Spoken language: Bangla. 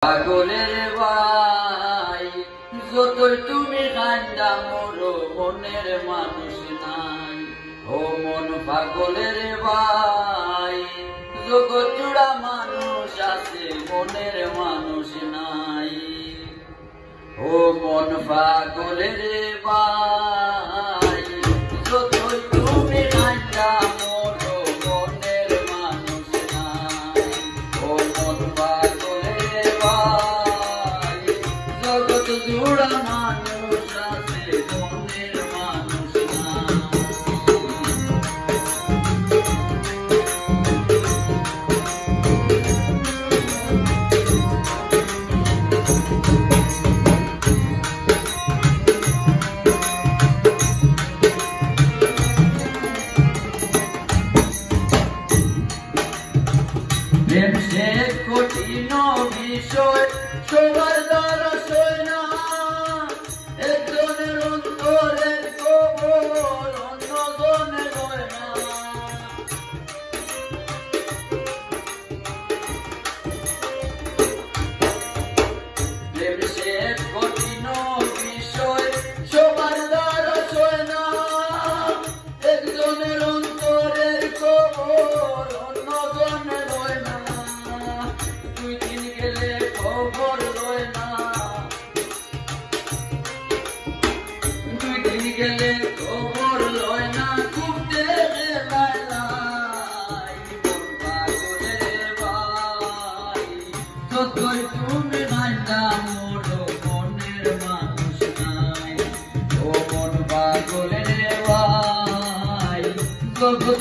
পাগলের ভাই যতই তুমি কান্দা মোরো মনের মানুষ নাই। ও মন পাগলের ভাই জগৎ জুড়া মানুষ আছে মনের মানুষ নাই। ও মন পাগলের ভাই যতই তুমি কান্দা মোরো মনের মানুষ নাই। ও মন পাগলের ভাই জগৎ জুড়া মানুষ আছে মনের মানুষ নাই। প্রেম সে কঠিন বিষয় সবার দ্বারা সয় না। একজনের অন্তরের খবর অন্যজনে লয় না। প্রেম সে কঠিন বিষয় সবার দ্বারা সয় না। একজনের অন্তরের খবর অন্যজনে লয় না। দুই দিন গেলে খবর লয় না। দুই দিন গেলে খবর লয় না। ঘুরতে বেলায় নাই মন পাগলের ভাই যতই তুমি কান্দা মোরো মনের মানুষ নাই। ও মন পাগলের ভাই জগৎ